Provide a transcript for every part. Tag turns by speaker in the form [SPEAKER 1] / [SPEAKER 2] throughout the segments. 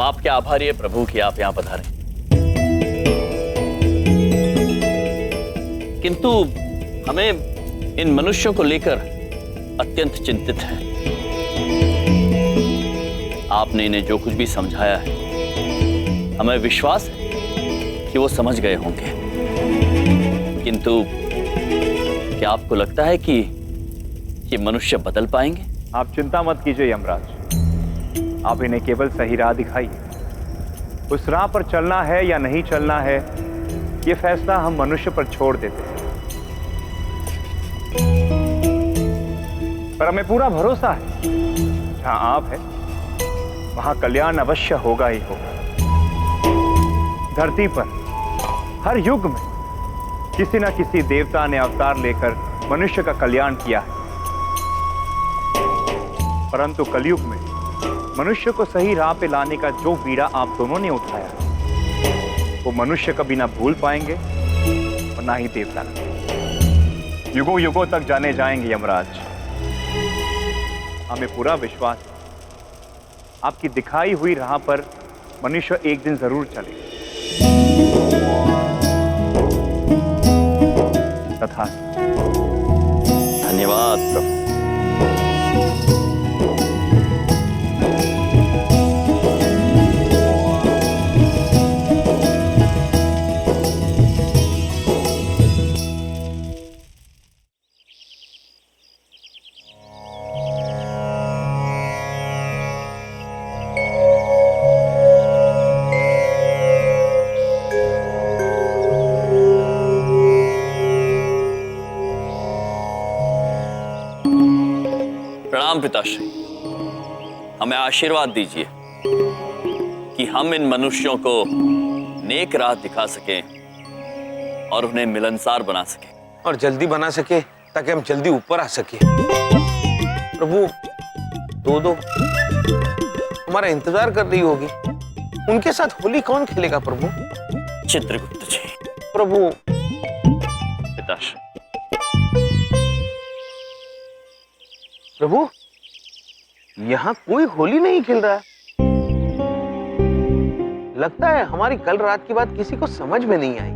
[SPEAKER 1] आपके आभारी है प्रभु कि आप यहां पधारे। किंतु हमें इन मनुष्यों को लेकर अत्यंत चिंतित है। आपने इन्हें जो कुछ भी समझाया है, हमें विश्वास है कि वो समझ गए होंगे। किंतु क्या आपको लगता है कि ये मनुष्य बदल पाएंगे?
[SPEAKER 2] आप चिंता मत कीजिए यमराज, आप इन्हें केवल सही राह दिखाइए। उस राह पर चलना है या नहीं चलना है, ये फैसला हम मनुष्य पर छोड़ देते हैं। पर हमें पूरा भरोसा है, जहां आप हैं वहां कल्याण अवश्य होगा ही होगा। धरती पर हर युग में किसी न किसी देवता ने अवतार लेकर मनुष्य का कल्याण किया है, परंतु कलयुग में मनुष्य को सही राह पे लाने का जो बीड़ा आप दोनों ने उठाया, वो मनुष्य कभी ना भूल पाएंगे और ना ही देवता। युगों युगों तक जाने जाएंगे यमराज। हमें पूरा विश्वास है, आपकी दिखाई हुई राह पर मनुष्य एक दिन जरूर चले। तथा
[SPEAKER 1] धन्यवाद प्रभु। प्रणाम पिताश्री, हमें आशीर्वाद दीजिए कि हम इन मनुष्यों को नेक राह दिखा सकें और उन्हें मिलनसार बना सकें।
[SPEAKER 3] और जल्दी बना सके ताकि हम जल्दी ऊपर आ सके। प्रभु दो हमारा इंतजार कर रही होगी, उनके साथ होली कौन खेलेगा प्रभु?
[SPEAKER 1] चित्रगुप्त जी।
[SPEAKER 3] प्रभु
[SPEAKER 1] पिताश्री।
[SPEAKER 3] प्रभु यहाँ कोई होली नहीं खेल रहा। लगता है हमारी कल रात की बात किसी को समझ में नहीं आई।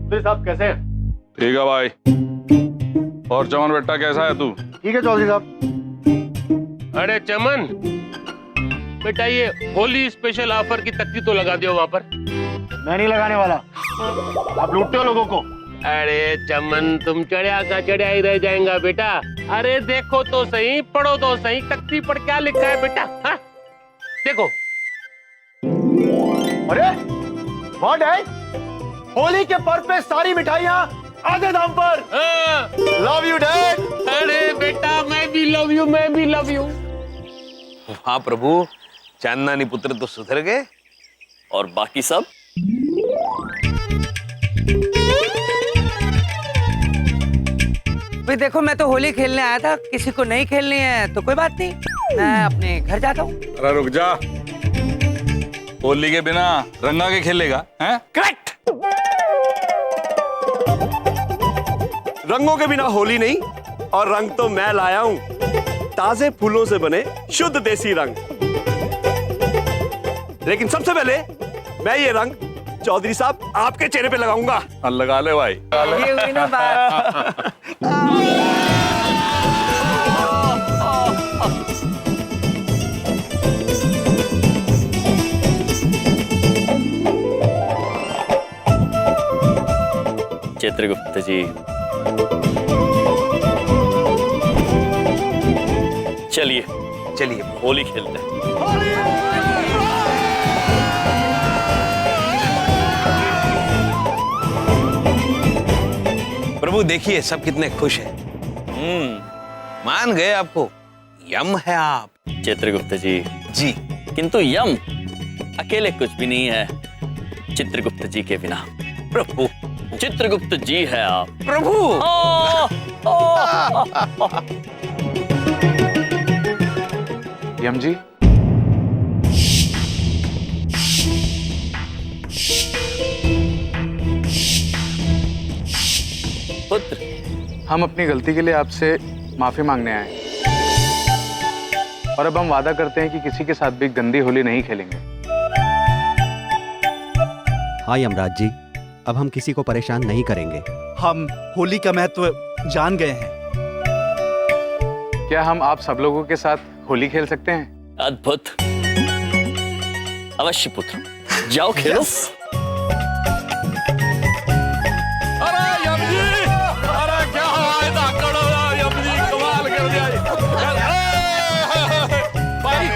[SPEAKER 2] चौधरी साहब कैसे हैं?
[SPEAKER 4] ठीक है भाई। और चमन बेटा कैसा है तू?
[SPEAKER 2] ठीक है चौधरी साहब।
[SPEAKER 5] अरे चमन बेटा, ये होली स्पेशल ऑफर की तख्ती तो लगा दियो वहां पर।
[SPEAKER 2] मैं नहीं लगाने वाला, आप लूटते हो लोगों को।
[SPEAKER 5] अरे चमन, तुम चढ़िया का चढ़िया ही रह जाएगा बेटा। अरे देखो तो सही, पढ़ो तो सही, तख्ती पर क्या लिखा है बेटा? हाँ? देखो।
[SPEAKER 2] अरे वाह डैड, होली के पर्व पे सारी मिठाइयाँ आधे दाम पर। Love you dad.
[SPEAKER 5] अरे बेटा, मैं भी लव यू, मैं भी लव यू।
[SPEAKER 3] हाँ प्रभु, चांदनी पुत्र तो सुधर गए।
[SPEAKER 1] और बाकी सब?
[SPEAKER 6] भाई देखो, मैं तो होली खेलने आया था, किसी को नहीं खेलनी है तो कोई बात नहीं, मैं अपने घर जाता हूँ।
[SPEAKER 4] अरे रुक जा, होली के बिना रंगा के खेलेगा हैं?
[SPEAKER 6] करेक्ट।
[SPEAKER 7] रंगों के बिना होली नहीं, और रंग तो मैं लाया हूं, ताजे फूलों से बने शुद्ध देसी रंग। लेकिन सबसे पहले मैं ये रंग चौधरी साहब आपके चेहरे पे लगाऊंगा।
[SPEAKER 4] लगा ले भाई।
[SPEAKER 6] ये हुई ना बात।
[SPEAKER 1] चित्रगुप्त जी, चलिए
[SPEAKER 3] चलिए
[SPEAKER 1] होली खेलते हैं।
[SPEAKER 3] प्रभु देखिए सब कितने खुश हैं। मान गए आपको, यम है आप।
[SPEAKER 1] चित्रगुप्त जी।
[SPEAKER 3] जी।
[SPEAKER 1] किंतु यम अकेले कुछ भी नहीं है चित्रगुप्त जी के बिना।
[SPEAKER 3] प्रभु
[SPEAKER 1] चित्रगुप्त जी है आप।
[SPEAKER 3] प्रभु
[SPEAKER 2] यम जी,
[SPEAKER 1] पुत्र,
[SPEAKER 8] हम अपनी गलती के लिए आपसे माफी मांगने आए।
[SPEAKER 2] और अब हम वादा करते हैं कि किसी के साथ भी गंदी होली नहीं खेलेंगे।
[SPEAKER 8] हाँ यमराज जी, अब हम किसी को परेशान नहीं करेंगे।
[SPEAKER 9] हम होली का महत्व जान गए हैं।
[SPEAKER 2] क्या हम आप सब लोगों के साथ होली खेल सकते हैं?
[SPEAKER 1] अद्भुत, अवश्य पुत्र, जाओ खेलो।
[SPEAKER 4] अरे यम जी, अरे क्या है धाकड़, यम जी कमाल कर दिया। भाई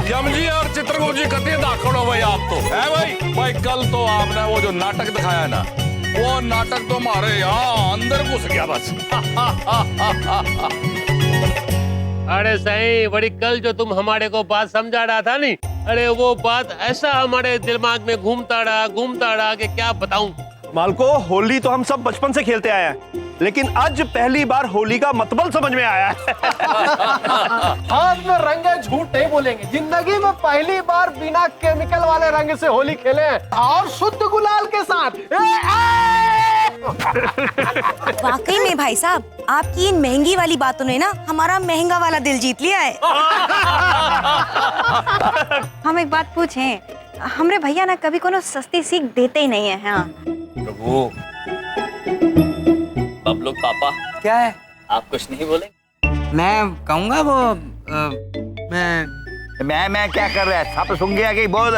[SPEAKER 4] यम जी और चित्रगुप्त जी कते धाकड़ हो भाई आप तो, है भाई। भाई कल तो आपने वो जो नाटक दिखाया ना, वो नाटक तो हमारे यहाँ अंदर घुस गया बस।
[SPEAKER 5] अरे सही बड़ी, कल जो तुम हमारे को बात समझा रहा था नहीं, अरे वो बात ऐसा हमारे दिमाग में घूमता रहा कि क्या बताऊं।
[SPEAKER 7] मालको, होली तो हम सब बचपन से खेलते आए हैं, लेकिन आज पहली बार होली का मतलब समझ में आया है।
[SPEAKER 10] हाथ में रंग है, झूठ नहीं बोलेंगे। जिंदगी में पहली बार बिना केमिकल वाले रंग से होली खेले हैं, और शुद्ध गुलाल के साथ।
[SPEAKER 11] वाकई में भाई साहब, आपकी इन महंगी वाली बातों ने ना हमारा महंगा वाला दिल जीत लिया है। हम एक बात पूछें, हमरे भैया ना कभी कोनो सस्ती सीख देते ही नहीं है। हाँ
[SPEAKER 3] प्रभु,
[SPEAKER 1] अब लोग पापा,
[SPEAKER 6] क्या है?
[SPEAKER 1] आप कुछ नहीं बोलेंगे?
[SPEAKER 6] मैं कहूँगा वो
[SPEAKER 10] मैं क्या कर रहा है? सब सुन गया कि बोल।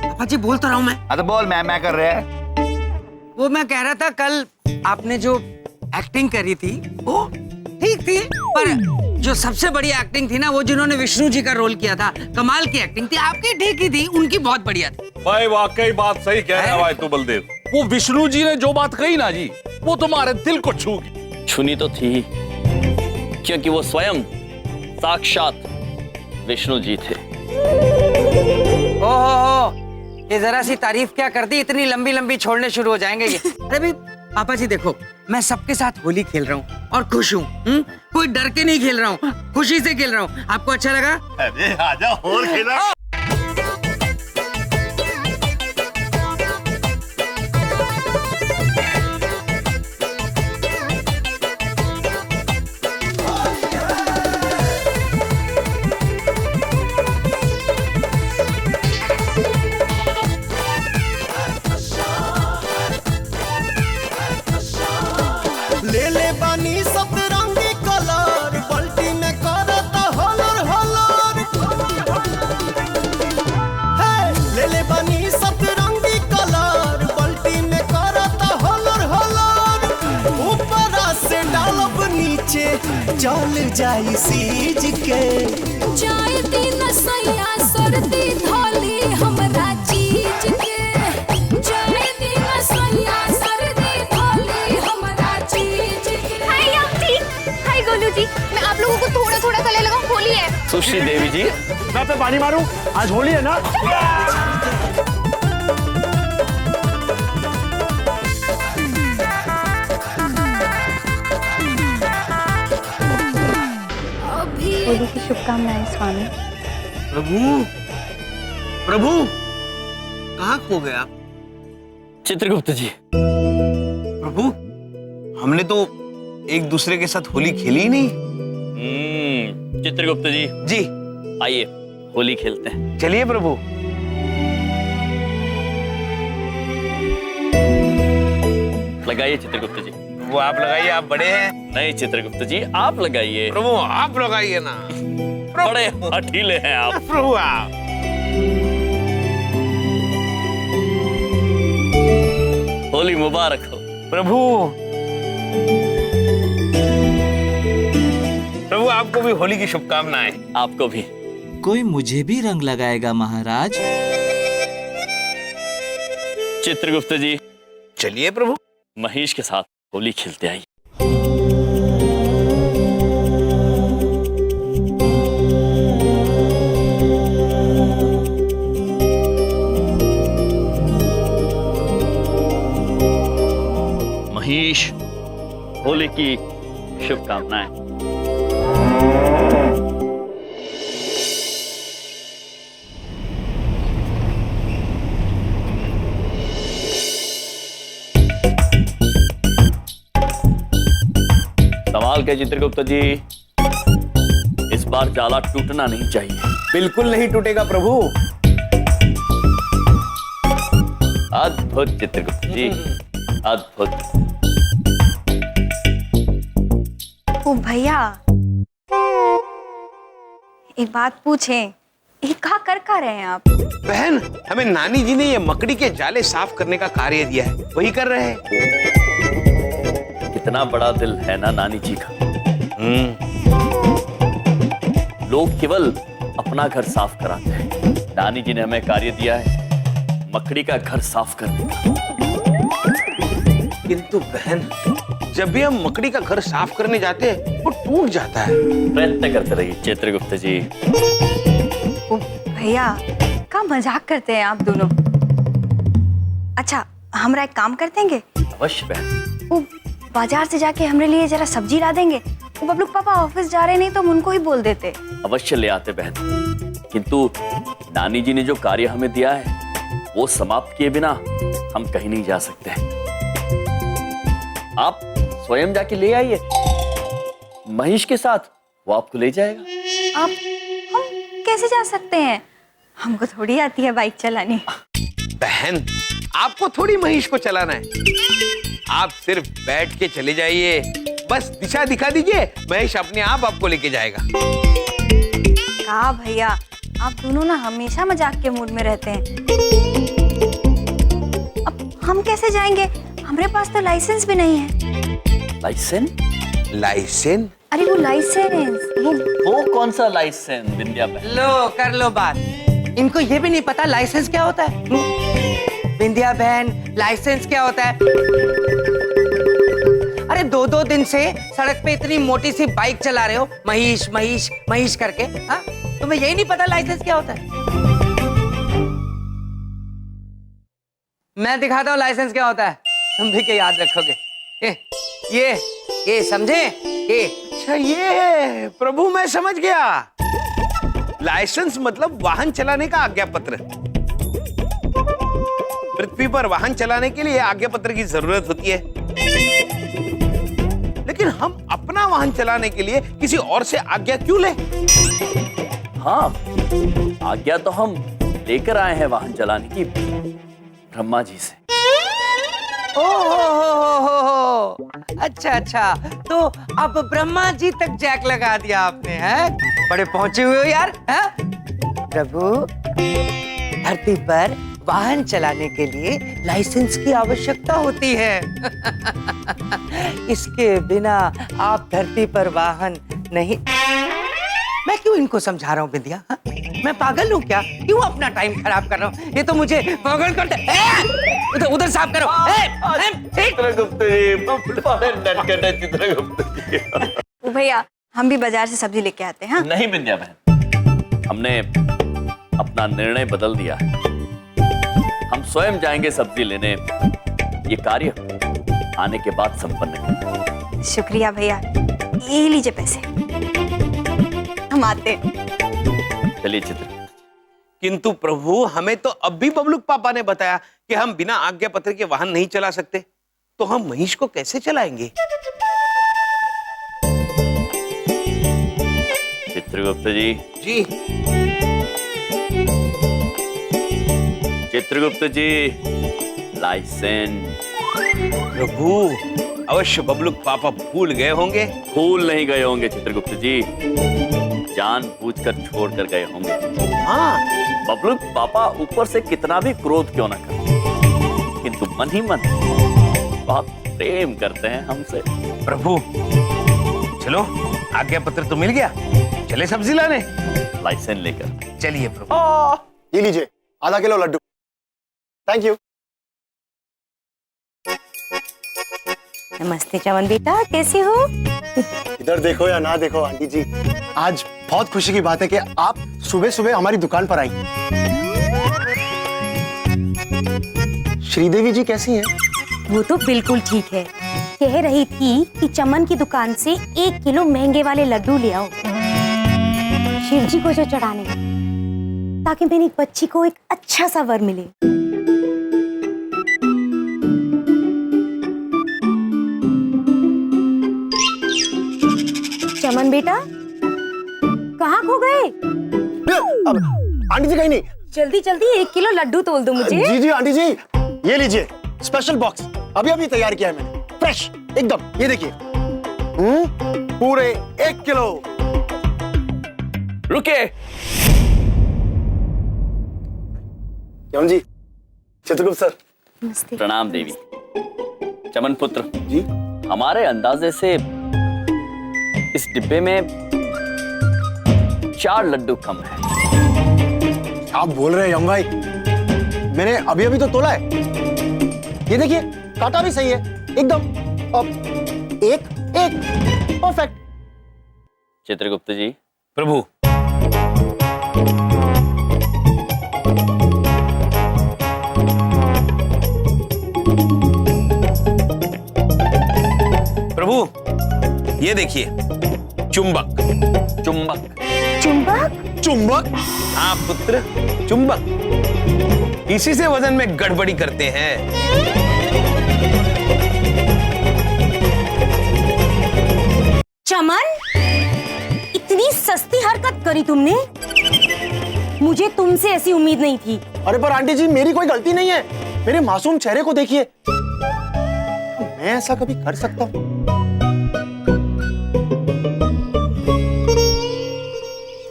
[SPEAKER 6] पापा जी बोल तो रहा हूँ मैं।
[SPEAKER 10] तो बोल, मैं कर रहा है।
[SPEAKER 6] वो मैं कह रहा था, कल आपने जो एक्टिंग करी थी वो ठीक थी, पर जो सबसे बड़ी एक्टिंग थी ना, वो जिन्होंने विष्णु जी का रोल किया था, कमाल की एक्टिंग थी। आपकी ठीक ही थी, उनकी बहुत बढ़िया थी।
[SPEAKER 4] भाई वाकई बात सही कह रहा है भाई तू बलदेव। वो विष्णु जी ने जो बात कही ना जी, वो तुम्हारे दिल को छू गई।
[SPEAKER 1] छुनी तो थी ही, क्योंकि वो स्वयं साक्षात विष्णु जी थे।
[SPEAKER 6] ओहो, ये जरा सी तारीफ क्या कर दी, इतनी लंबी लंबी छोड़ने शुरू हो जाएंगे ये। अरे भाई पापा जी देखो, मैं सबके साथ होली खेल रहा हूँ और खुश हूँ। कोई डर के नहीं खेल रहा हूँ, खुशी से खेल रहा हूँ। आपको अच्छा लगा?
[SPEAKER 7] अरे आजा और खेला।
[SPEAKER 10] ले ले बानी सतरंगी कलर, बल्टी में करता हलर हलर। ले ले बानी सतरंगी कलर, बल्टी में करता हलर हलर। ऊपर से डालब, नीचे चल जाई सीज के।
[SPEAKER 11] जाए दिन सैया सर्दी धोली हमरा चीज के। जाए दिन सैया सर्दी धोली हमरा चीज के। हाय आंटी, हाय गोलू जी, मैं आप लोगों को थोड़ा थोड़ा गले लगाऊं, होली है।
[SPEAKER 1] सुश्री देवी जी,
[SPEAKER 7] मैं पे पानी मारूं? आज होली है ना।
[SPEAKER 11] होली की शुभकामनाएं स्वामी।
[SPEAKER 3] प्रभु, प्रभु, कहाँ खो गए आप?
[SPEAKER 1] चित्रगुप्त जी।
[SPEAKER 3] प्रभु, हमने तो एक दूसरे के साथ होली खेली ही नहीं।
[SPEAKER 1] चित्रगुप्त जी,
[SPEAKER 3] जी
[SPEAKER 1] आइए होली खेलते हैं।
[SPEAKER 3] चलिए प्रभु।
[SPEAKER 1] लगाइए चित्रगुप्त जी।
[SPEAKER 3] वो आप लगाइए, आप बड़े हैं।
[SPEAKER 1] नहीं चित्रगुप्त जी, आप लगाइए।
[SPEAKER 3] प्रभु आप लगाइए ना।
[SPEAKER 1] बड़े हठीले हैं आप।
[SPEAKER 3] प्रभु आप।
[SPEAKER 1] होली मुबारक हो।
[SPEAKER 3] प्रभु, प्रभु आपको भी होली की शुभकामनाएं।
[SPEAKER 1] आपको भी।
[SPEAKER 12] कोई मुझे भी रंग लगाएगा महाराज?
[SPEAKER 1] चित्रगुप्त जी,
[SPEAKER 3] चलिए प्रभु।
[SPEAKER 1] महेश के साथ होली खेलते आइए। महेश, होली की शुभकामनाएं। सवाल के चित्रगुप्त जी, बार जाला टूटना नहीं चाहिए।
[SPEAKER 3] बिल्कुल नहीं टूटेगा प्रभु।
[SPEAKER 1] अद्भुत चित्रगुप्त जी, अद्भुत।
[SPEAKER 13] ओ भैया, एक बात पूछें, ये क्या रहे हैं आप?
[SPEAKER 3] बहन, हमें नानी जी ने ये मकड़ी के जाले साफ करने का कार्य दिया है, वही कर रहे हैं।
[SPEAKER 1] कितना बड़ा दिल है ना नानी जी का। लोग केवल अपना घर साफ कराते हैं, नानी जी ने हमें कार्य दिया है मकड़ी का घर साफ करने का।
[SPEAKER 3] किंतु बहन, जब भी हम मकड़ी का घर साफ करने जाते हैं वो टूट जाता है।
[SPEAKER 1] प्रयत्न करते रहिए चित्रगुप्त जी।
[SPEAKER 13] ओ भैया, क्या मजाक करते हैं आप दोनों। अच्छा, हमरा एक काम कर देंगे?
[SPEAKER 1] अवश्य बहन।
[SPEAKER 13] वो बाजार से जाके हमरे लिए जरा सब्जी ला देंगे। वो बबलू पापा ऑफिस जा रहे नहीं तो हम उनको ही बोल देते।
[SPEAKER 1] अवश्य ले आते बहन, किंतु नानी जी ने जो कार्य हमें दिया है वो समाप्त किए बिना हम कहीं नहीं जा सकते। आप स्वयं जाके ले आइए महेश के साथ, वो आपको ले जाएगा।
[SPEAKER 13] हम कैसे जा सकते हैं? हमको थोड़ी आती है बाइक चलानी।
[SPEAKER 3] बहन, आपको थोड़ी महेश को चलाना है, आप सिर्फ बैठ के चले जाइए, बस दिशा दिखा दीजिए, महेश अपने आप आपको लेके जाएगा।
[SPEAKER 13] कहा भैया, आप दोनों ना हमेशा मजाक के मूड में रहते हैं। अब हम कैसे जाएंगे? हमारे पास तो लाइसेंस भी नहीं है।
[SPEAKER 1] लाइसेंस?
[SPEAKER 3] लाइसेंस?
[SPEAKER 13] अरे वो लाइसेंस,
[SPEAKER 1] वो कौन सा लाइसेंस बिंदिया बहन?
[SPEAKER 6] लो कर लो बात, इनको ये भी नहीं पता लाइसेंस क्या होता है। बिंदिया बहन, लाइसेंस क्या होता है? अरे 2-2 दिन से सड़क पे इतनी मोटी सी बाइक चला रहे हो, महेश महेश महेश करके। हाँ, तुम्हें यही नहीं पता लाइसेंस क्या होता है? मैं दिखाता हूँ लाइसेंस क्या होता है, तुम भी क्या याद रखोगे। ये समझे? ये
[SPEAKER 3] अच्छा, ये प्रभु मैं समझ गया। लाइसेंस मतलब वाहन चलाने का आज्ञा पत्र। पृथ्वी पर वाहन चलाने के लिए आज्ञा पत्र की जरूरत होती है, लेकिन हम अपना वाहन चलाने के लिए किसी और से आज्ञा क्यों ले?
[SPEAKER 1] हाँ, आज्ञा तो हम लेकर आए हैं वाहन चलाने की ब्रह्मा जी से।
[SPEAKER 6] हो। अच्छा, तो अब ब्रह्मा जी तक जैक लगा दिया आपने, हैं? बड़े पहुंचे हुए हो यार, हैं? प्रभु, धरती पर वाहन चलाने के लिए लाइसेंस की आवश्यकता होती है। इसके बिना आप धरती पर वाहन नहीं। मैं क्यों इनको समझा रहा हूँ बिंदिया? हाँ? मैं पागल हूँ क्या? क्यों अपना टाइम खराब कर रहा हूँ? ये तो मुझे पागल करते। उधर साफ करो।
[SPEAKER 1] चित्रगुप्त जी।
[SPEAKER 13] भैया, हम भी बाजार से सब्जी लेके आते हैं। हाँ?
[SPEAKER 1] नहीं बिंदिया बहन, हमने अपना निर्णय बदल दिया है। हम स्वयं जाएंगे सब्जी लेने, ये कार्य आने के बाद संपन्न करेंगे।
[SPEAKER 13] शुक्रिया भैया, ये लीजिए पैसे, हम आते हैं।
[SPEAKER 1] चलिए चित्र।
[SPEAKER 3] किंतु प्रभु, हमें तो अब भी बबलू पापा ने बताया कि हम बिना आज्ञा पत्र के वाहन नहीं चला सकते, तो हम महेश को कैसे चलाएंगे?
[SPEAKER 1] चित्रगुप्त जी।
[SPEAKER 3] जी।
[SPEAKER 1] चित्रगुप्त जी, लाइसेंस।
[SPEAKER 3] प्रभु, अवश्य बबलू पापा भूल गए होंगे।
[SPEAKER 1] भूल नहीं गए होंगे चित्रगुप्त जी, जानबूझकर छोड़कर गए होंगे।
[SPEAKER 3] हाँ,
[SPEAKER 1] बबलू पापा ऊपर से कितना भी क्रोध क्यों ना करें, किंतु मन ही मन बहुत प्रेम करते हैं हमसे।
[SPEAKER 3] प्रभु, चलो, आज्ञा पत्र तो मिल गया, चले सब्जी लाने।
[SPEAKER 1] लाइसेंस लेकर
[SPEAKER 3] चलिए प्रभु।
[SPEAKER 14] ये लीजिए आधा किलो लड्डू। Thank you.
[SPEAKER 13] नमस्ते चमन बेटा, कैसी हो?
[SPEAKER 14] इधर देखो या ना देखो आंटी जी, आज बहुत खुशी की बात है कि आप सुबह सुबह हमारी दुकान पर आई। श्रीदेवी जी कैसी हैं?
[SPEAKER 15] वो तो बिल्कुल ठीक है। कह रही थी कि चमन की दुकान से 1 किलो महंगे वाले लड्डू ले आओ, शिव जी को जो चढ़ाने, ताकि मेरी बच्ची को एक अच्छा सा वर मिले। चमन बेटा,
[SPEAKER 14] आंटी जी कहीं नहीं।
[SPEAKER 15] जल्दी जल्दी 1 किलो लड्डू तोल दो मुझे।
[SPEAKER 14] जी जी आंटी जी, ये लीजिए स्पेशल बॉक्स, अभी अभी तैयार किया है मैंने, फ्रेश एकदम। ये देखिए पूरे 1 किलो।
[SPEAKER 1] रुके।
[SPEAKER 14] यम जी, चित्रगुप्त सर।
[SPEAKER 1] प्रणाम देवी। चमन पुत्र
[SPEAKER 14] जी,
[SPEAKER 1] हमारे अंदाजे से इस डिब्बे में 4 लड्डू कम है।
[SPEAKER 14] आप बोल रहे हैं यम भाई? मैंने अभी अभी तो तोला है। ये देखिए काटा भी सही है एकदम। अब एक परफेक्ट।
[SPEAKER 1] चित्रगुप्त जी।
[SPEAKER 3] प्रभु, प्रभु ये देखिए चुंबक।
[SPEAKER 1] चुंबक?
[SPEAKER 15] चुंबक?
[SPEAKER 3] चुंबक? हाँ पुत्र, चुंबक। इसी से वजन में गड़बड़ी करते हैं।
[SPEAKER 15] चमन, इतनी सस्ती हरकत करी तुमने, मुझे तुमसे ऐसी उम्मीद नहीं थी।
[SPEAKER 14] अरे पर आंटी जी मेरी कोई गलती नहीं है, मेरे मासूम चेहरे को देखिए, मैं ऐसा कभी कर सकता हूँ?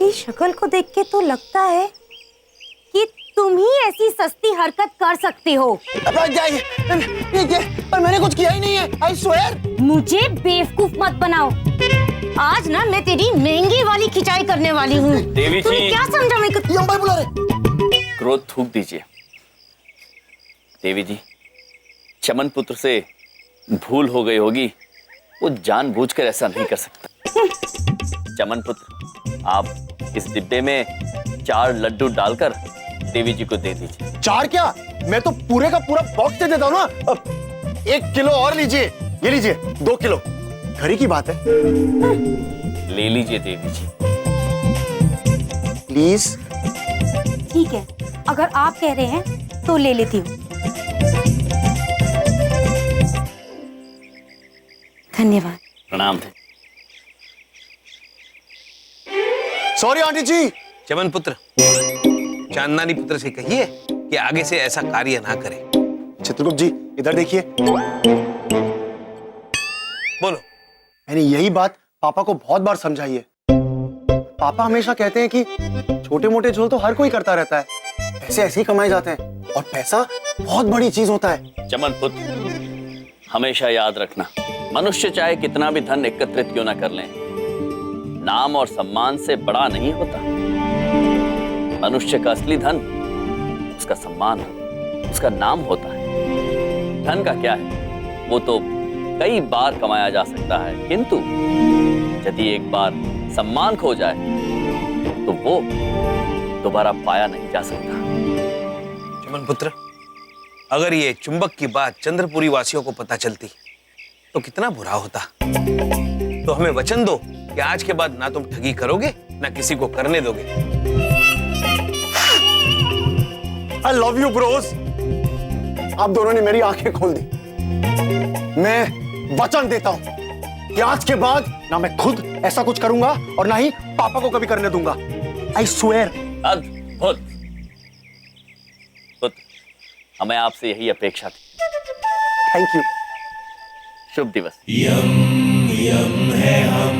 [SPEAKER 15] इस शक्ल को देख के तो लगता है कि तुम ही ऐसी सस्ती हरकत कर सकते हो।
[SPEAKER 14] पर मैंने कुछ किया ही नहीं है, आई स्वेयर।
[SPEAKER 15] मुझे बेवकूफ मत बनाओ। आज ना मैं तेरी महंगी वाली खिंचाई करने वाली हूँ।
[SPEAKER 1] देवी
[SPEAKER 15] तुम
[SPEAKER 1] जी।
[SPEAKER 15] क्या समझा मेरे को?
[SPEAKER 14] भाई बुला रहे।
[SPEAKER 1] क्रोध थूक दीजिए। देवी जी, चमन पुत्र से भूल हो गई होगी, वो जानबूझकर ऐसा नहीं कर सकता। चमन पुत्र, आप इस डिब्बे में 4 लड्डू डालकर देवी जी को दे दीजिए।
[SPEAKER 14] 4 क्या, मैं तो पूरे का पूरा बॉक्स दे देता हूँ ना। 1 किलो और लीजिए, ये लीजिए 2 किलो, घर ही की बात है।
[SPEAKER 1] ले लीजिए देवी जी।
[SPEAKER 14] प्लीज।
[SPEAKER 15] ठीक है, अगर आप कह रहे हैं तो ले लेती हूँ। धन्यवाद।
[SPEAKER 1] प्रणाम।
[SPEAKER 14] सॉरी आंटी जी।
[SPEAKER 3] चमन पुत्र, चांदनी पुत्र से कहिए कि आगे से ऐसा कार्य ना करे।
[SPEAKER 14] चित्रगुप्त जी इधर देखिए।
[SPEAKER 3] बोलो।
[SPEAKER 14] मैंने यही बात पापा को बहुत बार समझाई है। पापा हमेशा कहते हैं कि छोटे मोटे झोल तो हर कोई करता रहता है, पैसे ऐसे ही कमाए जाते हैं, और पैसा बहुत बड़ी चीज होता है।
[SPEAKER 1] चमन पुत्र, हमेशा याद रखना, मनुष्य चाहे कितना भी धन एकत्रित क्यों ना कर लें, नाम और सम्मान से बड़ा नहीं होता। मनुष्य का असली धन उसका सम्मान, उसका नाम होता है। धन का क्या है, वो तो कई बार कमाया जा सकता है, किंतु यदि एक बार सम्मान खो जाए तो वो दोबारा पाया नहीं जा सकता।
[SPEAKER 3] चमन पुत्र, अगर ये चुंबक की बात चंद्रपुरी वासियों को पता चलती तो कितना बुरा होता। तो हमें वचन दो कि आज के बाद ना तुम ठगी करोगे, ना किसी को करने दोगे।
[SPEAKER 14] I love you bros। आप दोनों ने मेरी आंखें खोल दी। मैं वचन देता हूं कि आज के बाद ना मैं खुद ऐसा कुछ करूंगा और ना ही पापा को कभी करने दूंगा। I swear।
[SPEAKER 1] अद्भुत। पुत्र, हमें आपसे यही अपेक्षा थी।
[SPEAKER 14] Thank you.
[SPEAKER 1] शुभ दिवस।
[SPEAKER 10] यम यम है हम,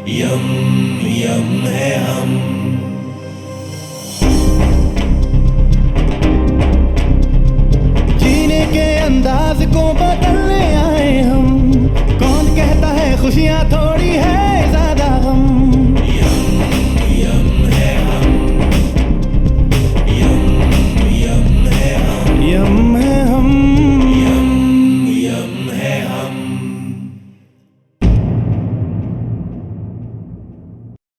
[SPEAKER 10] यम यम है हम। जीने के अंदाज को बदलने आए हम, कौन कहता है खुशियां थोड़ी